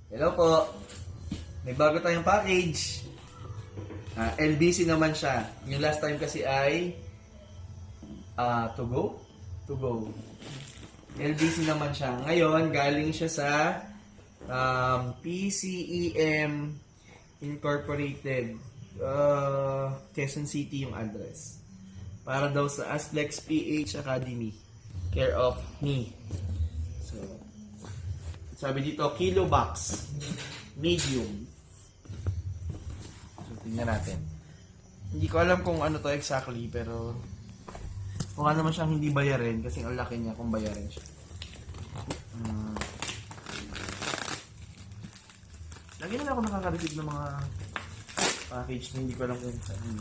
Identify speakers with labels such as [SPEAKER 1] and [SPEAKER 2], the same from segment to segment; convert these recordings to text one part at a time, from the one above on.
[SPEAKER 1] Hello po. May bago tayong package. LBC naman siya. Yung last time kasi ay to go. LBC naman siya. Ngayon, galing siya sa PCEM Incorporated. Quezon City yung address. Para daw sa Aslex PH Academy. Care of me. So, sabi dito, kilo box. Medium. So, tingnan natin. Hindi ko alam kung ano to exactly, pero mukha naman siyang hindi bayarin kasi ang laki niya kung bayarin siya. Lagi na ako nakaka-receive ng mga package na hindi ko alam kung saan.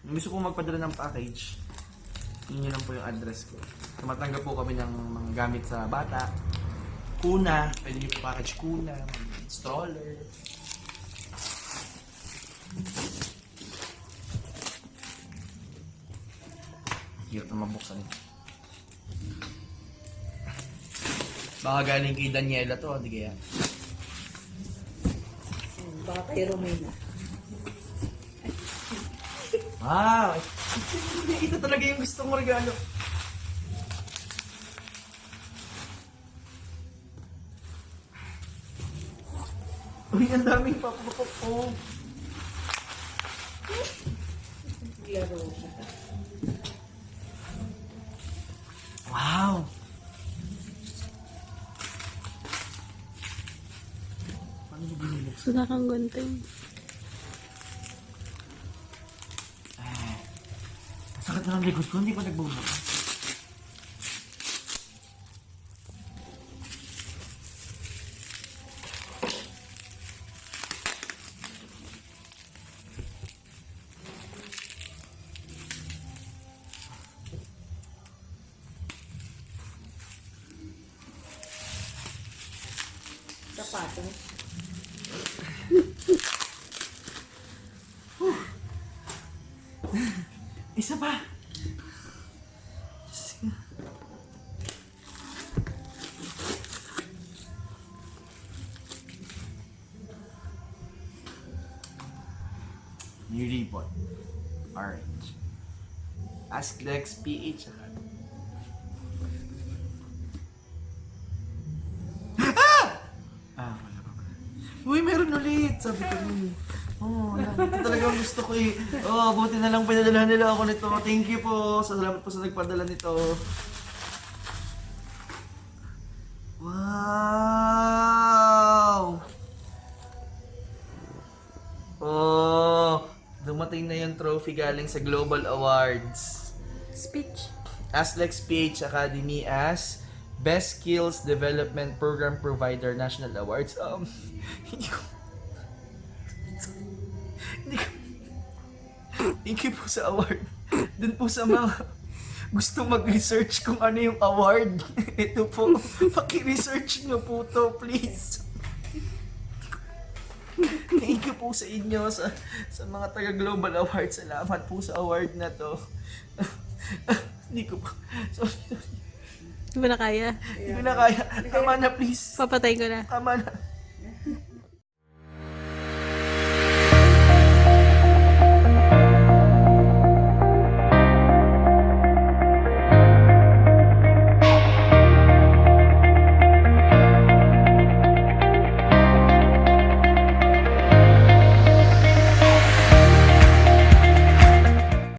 [SPEAKER 1] Gusto kong magpadala ng package. Yun lang po yung address ko. Tumatanggap po kami ng mga gamit sa bata. Kuna, pwede nyo po package kuna, stroller. Hirap na mabuksan ito. Baka galing kay Daniela to, hindi kaya?
[SPEAKER 2] Baka kay Romina.
[SPEAKER 1] Wow! Ito talaga yung gusto mong regalo. Uy, ang daming papapap po.
[SPEAKER 2] Laro.
[SPEAKER 1] Wow! Paano mo binilog?
[SPEAKER 3] Wala kang gunting.
[SPEAKER 1] Sakit na ng likod ko, hindi pa nagbubuka.
[SPEAKER 2] Sapatos.
[SPEAKER 1] Isa pa! New ribbon. Orange. Aslex PH. Wala pa pala. Uy, meron ulit! Sabi ko rin. Ito talaga ang gusto ko eh. Buti na lang pinadala nila ako nito. Thank you po. Salamat po sa nagpadala nito. Wow! Dumating na yung trophy galing sa Global Awards.
[SPEAKER 3] Speech.
[SPEAKER 1] Aslex PH Academy as Best Skills Development Program Provider National Awards. Hindi ko... Thank you po sa award. Dun po sa mga gusto mag-research kung ano yung award. Ito po, paki-research nyo po to, please. Thank you po sa inyo, sa mga taga-Global Awards. Salamat po sa award na to. Hindi ko pa. Sorry.
[SPEAKER 3] Hindi mo na kaya.
[SPEAKER 1] Hindi ko na kaya. Tama na, please.
[SPEAKER 3] Papatay ko na.
[SPEAKER 1] Tama na.